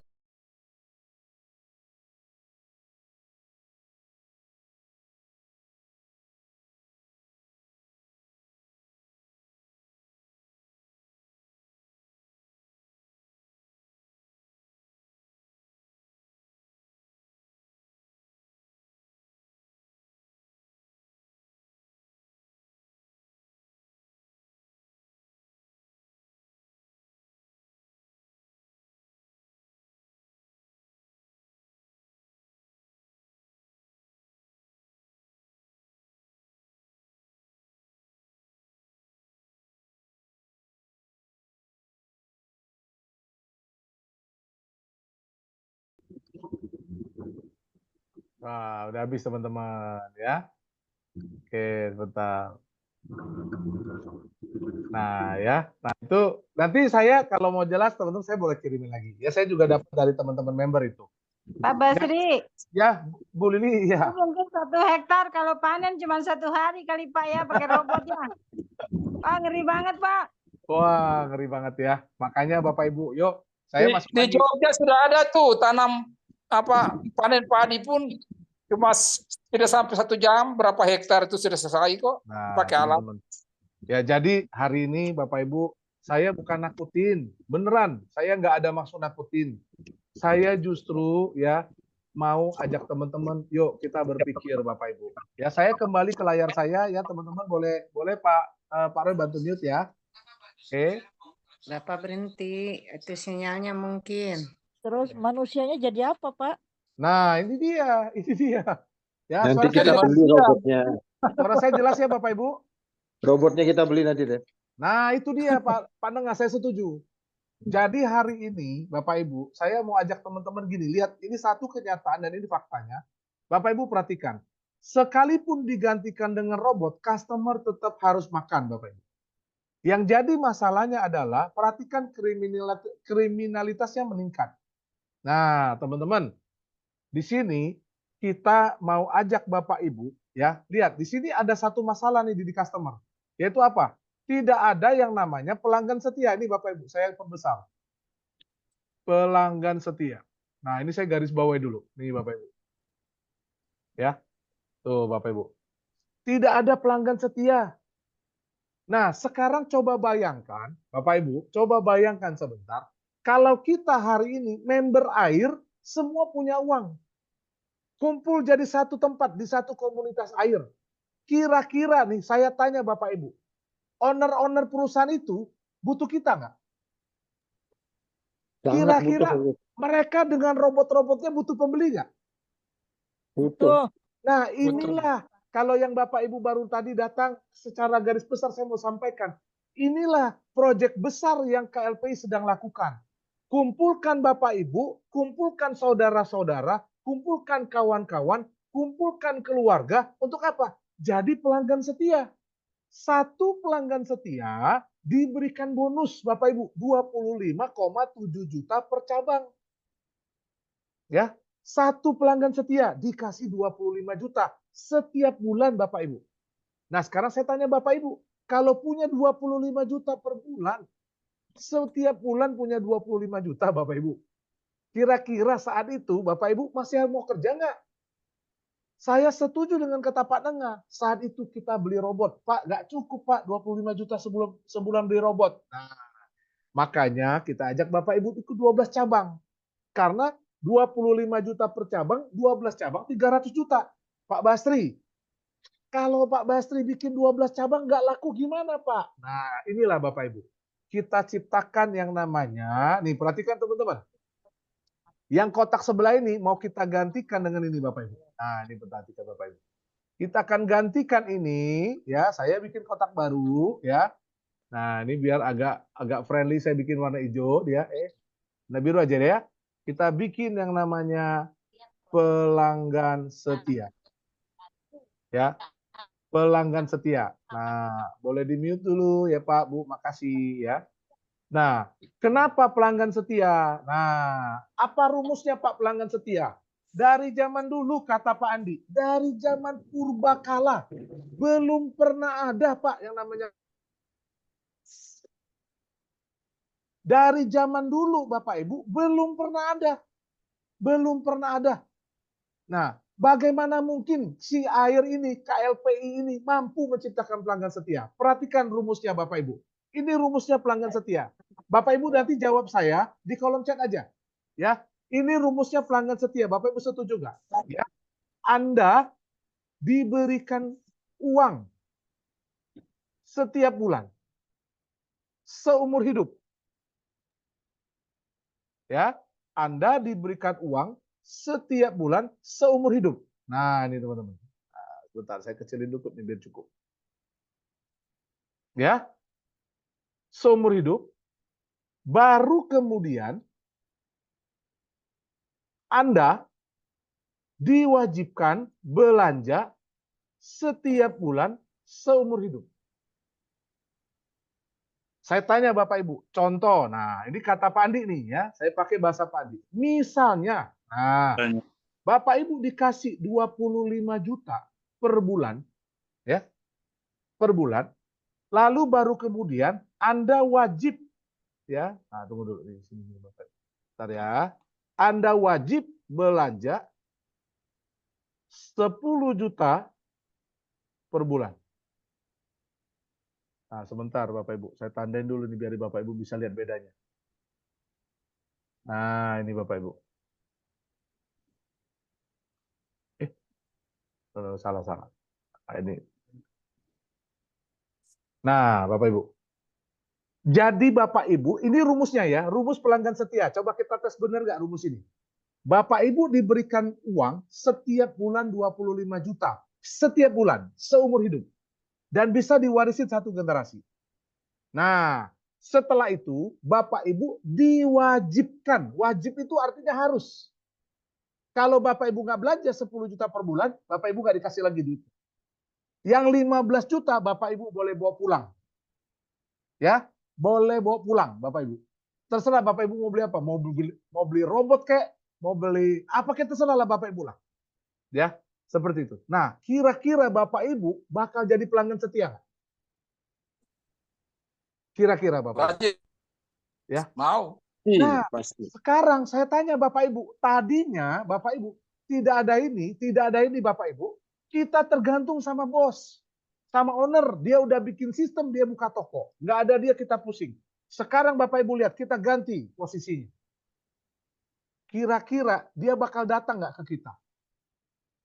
Speaker 1: Wah, udah habis teman-teman ya. Oke, sebentar. Nah, ya. Nah, itu nanti saya kalau mau jelas teman-teman saya boleh kirimin lagi. Ya, saya juga dapat dari teman-teman member itu.
Speaker 3: Pak Basri,
Speaker 1: Ya, Bu Lili ya.
Speaker 3: mungkin 1 hektar kalau panen cuma 1 hari kali Pak ya pakai robotnya. Pak, ngeri banget Pak.
Speaker 1: Wah, ngeri banget ya. Makanya Bapak Ibu, yuk saya masuk
Speaker 5: Di
Speaker 1: lagi.
Speaker 5: Jogja sudah ada tuh tanam panen padi pun cuma tidak sampai 1 jam, berapa hektar itu sudah selesai kok
Speaker 1: Nah,
Speaker 5: pakai alat.
Speaker 1: teman-teman. Ya, jadi hari ini Bapak Ibu, saya bukan nakutin, beneran. Saya nggak ada maksud nakutin. Saya justru ya mau ajak teman-teman, yuk kita berpikir Bapak Ibu. Ya, saya kembali ke layar saya ya teman-teman, boleh Pak Roy bantu mute ya. Oke.
Speaker 3: Bapak berhenti, itu sinyalnya mungkin.
Speaker 6: Terus manusianya jadi apa, Pak?
Speaker 1: Nah, ini dia. Ya,
Speaker 7: Nanti
Speaker 1: suara saya
Speaker 7: kita
Speaker 1: jelas,
Speaker 7: beli robotnya.
Speaker 1: suara saya jelas ya Bapak Ibu.
Speaker 7: Robotnya kita beli nanti deh.
Speaker 1: Nah, itu dia Pak Nengah, saya setuju. Jadi hari ini Bapak Ibu, saya mau ajak teman-teman gini, lihat ini satu kenyataan dan ini faktanya. Bapak Ibu perhatikan, sekalipun digantikan dengan robot, customer tetap harus makan Bapak Ibu. Yang jadi masalahnya adalah perhatikan kriminalitasnya meningkat. Nah, teman-teman, di sini kita mau ajak Bapak Ibu ya, lihat di sini ada satu masalah nih di customer, yaitu apa? Tidak ada yang namanya pelanggan setia. Ini Bapak Ibu, saya perbesar. Pelanggan setia. Nah, ini saya garis bawahi dulu. Nih Bapak Ibu. Ya. Tuh Bapak Ibu. Tidak ada pelanggan setia. Nah, sekarang coba bayangkan, Bapak Ibu, coba bayangkan sebentar. Kalau kita hari ini member air, semua punya uang. Kumpul jadi satu tempat di satu komunitas air. Kira-kira nih, saya tanya Bapak Ibu, owner-owner perusahaan itu butuh kita nggak? Kira-kira mereka dengan robot-robotnya butuh pembeli nggak?
Speaker 6: Butuh.
Speaker 1: Nah, inilah kalau yang Bapak Ibu baru tadi datang, secara garis besar saya mau sampaikan. Inilah proyek besar yang KLPI sedang lakukan. Kumpulkan Bapak Ibu, kumpulkan saudara-saudara, kumpulkan kawan-kawan, kumpulkan keluarga, untuk apa? Jadi pelanggan setia. Satu pelanggan setia diberikan bonus Bapak Ibu 25,7 juta per cabang. Ya, satu pelanggan setia dikasih 25 juta setiap bulan Bapak Ibu. Nah, sekarang saya tanya Bapak Ibu, kalau punya 25 juta per bulan, setiap bulan punya 25 juta Bapak Ibu. Kira-kira saat itu Bapak Ibu masih mau kerja nggak? Saya setuju dengan kata Pak Nengah. Saat itu kita beli robot. Pak, nggak cukup Pak 25 juta sebulan beli robot. Nah, makanya kita ajak Bapak Ibu ikut 12 cabang. Karena 25 juta per cabang, 12 cabang 300 juta. Pak Basri, kalau Pak Basri bikin 12 cabang nggak laku gimana Pak? Nah, inilah Bapak Ibu. Kita ciptakan yang namanya, nih perhatikan teman-teman. Yang kotak sebelah ini mau kita gantikan dengan ini Bapak Ibu. Nah, ini perhatikan Bapak Ibu. Kita akan gantikan ini, ya. Saya bikin kotak baru, ya. Nah, ini biar agak friendly, saya bikin warna hijau, dia. Nah, biru aja deh ya. Kita bikin yang namanya pelanggan setia. Ya, pelanggan setia. Nah, boleh di-mute dulu ya Pak, Bu, makasih ya. Nah, kenapa pelanggan setia? Nah, apa rumusnya Pak pelanggan setia? Dari zaman dulu kata Pak Andi, dari zaman purbakala belum pernah ada Pak yang namanya. Dari zaman dulu Bapak Ibu belum pernah ada. Belum pernah ada. Nah, bagaimana mungkin si air ini, KLPI ini mampu menciptakan pelanggan setia? Perhatikan rumusnya Bapak Ibu. Ini rumusnya pelanggan setia. Bapak Ibu nanti jawab saya di kolom chat aja. Ya, ini rumusnya pelanggan setia. Bapak Ibu setuju nggak? Ya, Anda diberikan uang setiap bulan seumur hidup. Ya, Anda diberikan uang setiap bulan seumur hidup. Nah, ini teman-teman. Nah, sebentar, saya kecilin dulu nih biar cukup. Ya, seumur hidup. Baru kemudian Anda diwajibkan belanja setiap bulan seumur hidup. Saya tanya Bapak Ibu, contoh, nah ini kata Pak Andi nih ya, saya pakai bahasa Pak Andi. Misalnya, nah Bapak Ibu dikasih 25 juta per bulan, ya, per bulan, lalu baru kemudian Anda wajib, ya, nah tunggu dulu di sini Bapak. Bentar ya, Anda wajib belanja 10 juta per bulan. Nah, sebentar Bapak Ibu, saya tandain dulu nih biar Bapak Ibu bisa lihat bedanya. Nah, ini Bapak Ibu. Salah. Nah, ini. Nah, Bapak Ibu. Jadi Bapak Ibu, ini rumusnya ya, rumus pelanggan setia. Coba kita tes benar nggak rumus ini. Bapak Ibu diberikan uang setiap bulan 25 juta. Setiap bulan, seumur hidup. Dan bisa diwarisin satu generasi. Nah, setelah itu Bapak Ibu diwajibkan. Wajib itu artinya harus. Kalau Bapak Ibu nggak belanja 10 juta per bulan, Bapak Ibu nggak dikasih lagi duit. Yang 15 juta Bapak Ibu boleh bawa pulang. Ya, boleh bawa pulang Bapak Ibu. Terserah Bapak Ibu mau beli apa, mau beli robot kayak, mau beli apa kayak terserah lah Bapak Ibu lah. Ya, seperti itu. Nah, kira-kira Bapak Ibu bakal jadi pelanggan setia nggak? Kira-kira Bapak Ibu. Ya,
Speaker 5: Mau.
Speaker 1: Nah, sekarang saya tanya Bapak Ibu, tadinya Bapak Ibu tidak ada ini Bapak Ibu, kita tergantung sama bos, sama owner, dia udah bikin sistem, dia buka toko, nggak ada dia kita pusing. Sekarang Bapak Ibu lihat, kita ganti posisinya. Kira-kira dia bakal datang nggak ke kita?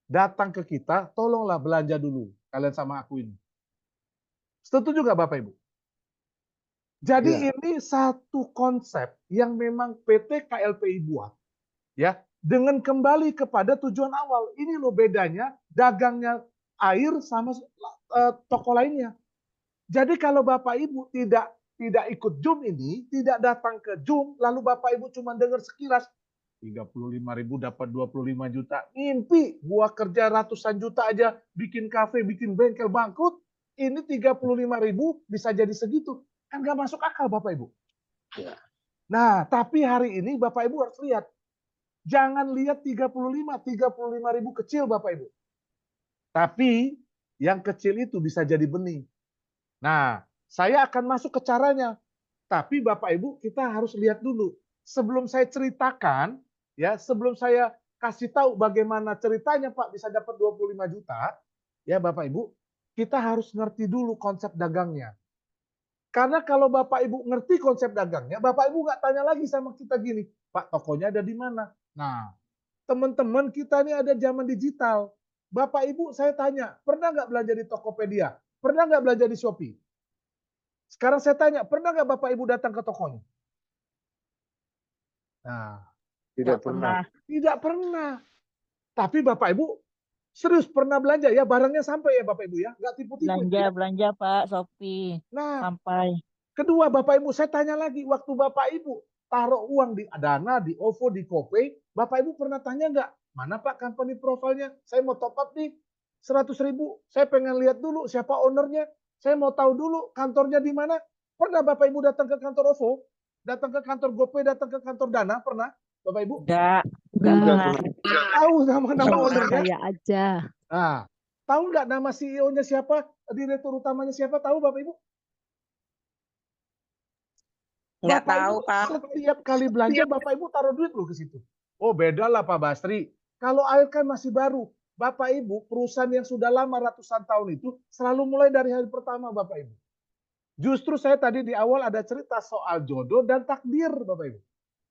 Speaker 1: Datang ke kita, tolonglah belanja dulu, kalian sama aku ini. Setuju nggak Bapak Ibu? Jadi ini satu konsep yang memang PT KLPI buat, ya, dengan kembali kepada tujuan awal. Ini loh bedanya dagangnya air sama toko lainnya. Jadi kalau Bapak Ibu tidak ikut Zoom ini, tidak datang ke Zoom, lalu Bapak Ibu cuma dengar sekilas 35.000 dapat 25 juta. Mimpi, gua kerja ratusan juta aja bikin kafe, bikin bengkel bangkrut. Ini 35.000 bisa jadi segitu. Kan nggak masuk akal Bapak Ibu.
Speaker 2: Ya.
Speaker 1: Nah, tapi hari ini Bapak Ibu harus lihat. Jangan lihat 35 ribu kecil Bapak Ibu. Tapi yang kecil itu bisa jadi benih. Nah, saya akan masuk ke caranya. Tapi Bapak Ibu kita harus lihat dulu. Sebelum saya ceritakan, ya, sebelum saya kasih tahu bagaimana ceritanya Pak bisa dapat 25 juta, ya Bapak Ibu, kita harus ngerti dulu konsep dagangnya. Karena kalau Bapak Ibu ngerti konsep dagangnya, Bapak Ibu nggak tanya lagi sama kita gini, Pak tokonya ada di mana? Nah, teman-teman kita ini ada zaman digital. Bapak Ibu saya tanya, pernah nggak belanja di Tokopedia? Pernah nggak belanja di Shopee? Sekarang saya tanya, pernah nggak Bapak Ibu datang ke tokonya? Nah,
Speaker 7: Tidak pernah.
Speaker 1: tidak pernah. Tapi Bapak Ibu serius pernah belanja ya, barangnya sampai ya Bapak Ibu ya, nggak tipu-tipu.
Speaker 6: Belanja Pak, Shopee.
Speaker 1: Nah,
Speaker 6: Sampai.
Speaker 1: kedua Bapak Ibu saya tanya lagi, waktu Bapak Ibu taruh uang di Dana, di OVO, di GoPay, Bapak Ibu pernah tanya nggak, mana Pak company profilnya? Saya mau top up nih 100.000, saya pengen lihat dulu siapa ownernya, saya mau tahu dulu kantornya di mana. Pernah Bapak Ibu datang ke kantor OVO, datang ke kantor GoPay, datang ke kantor Dana, pernah Bapak Ibu?
Speaker 6: Enggak pernah.
Speaker 1: Tahu nama ownernya?
Speaker 8: Saya aja.
Speaker 1: Nah, tahu nggak nama CEO-nya siapa, direktur utamanya siapa, tahu Bapak Ibu?
Speaker 9: Nggak
Speaker 1: Bapak
Speaker 9: tahu,
Speaker 1: Ibu,
Speaker 9: Pak.
Speaker 1: setiap kali belanja Bapak Ibu taruh duit loh ke situ. Oh beda lah Pak Basri. Kalau air kan masih baru. Bapak Ibu, perusahaan yang sudah lama ratusan tahun itu selalu mulai dari hari pertama Bapak Ibu. Justru saya tadi di awal ada cerita soal jodoh dan takdir Bapak Ibu.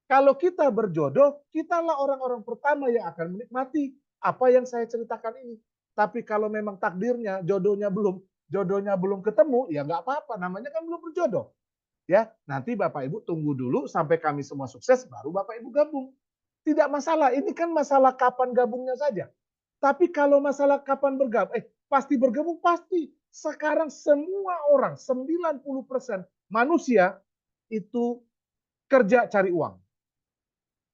Speaker 1: Kalau kita berjodoh, kitalah orang-orang pertama yang akan menikmati apa yang saya ceritakan ini. Tapi kalau memang takdirnya, jodohnya belum ketemu, ya nggak apa-apa. Namanya kan belum berjodoh. Ya, nanti Bapak Ibu tunggu dulu sampai kami semua sukses, baru Bapak Ibu gabung. Tidak masalah, ini kan masalah kapan gabungnya saja. Tapi kalau masalah kapan bergabung, pasti bergabung, pasti. Sekarang semua orang, 90% manusia itu kerja cari uang.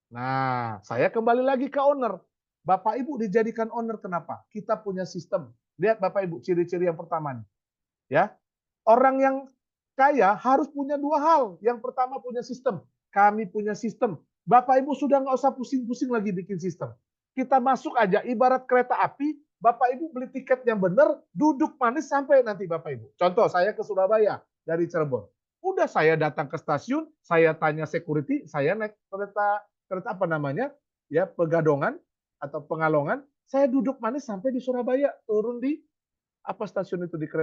Speaker 1: Nah, saya kembali lagi ke owner. Bapak Ibu dijadikan owner kenapa? Kita punya sistem. Lihat Bapak Ibu, ciri-ciri yang pertama nih. Ya, orang yang kaya harus punya dua hal. Yang pertama punya sistem. Kami punya sistem. Bapak Ibu sudah nggak usah pusing-pusing lagi bikin sistem. Kita masuk aja, ibarat kereta api, Bapak Ibu beli tiket yang benar, duduk manis sampai nanti Bapak Ibu. Contoh, saya ke Surabaya dari Cirebon. Udah saya datang ke stasiun, saya tanya security, saya naik kereta apa namanya, ya Pegadongan atau Pengalongan, saya duduk manis sampai di Surabaya, turun di apa stasiun itu di kereta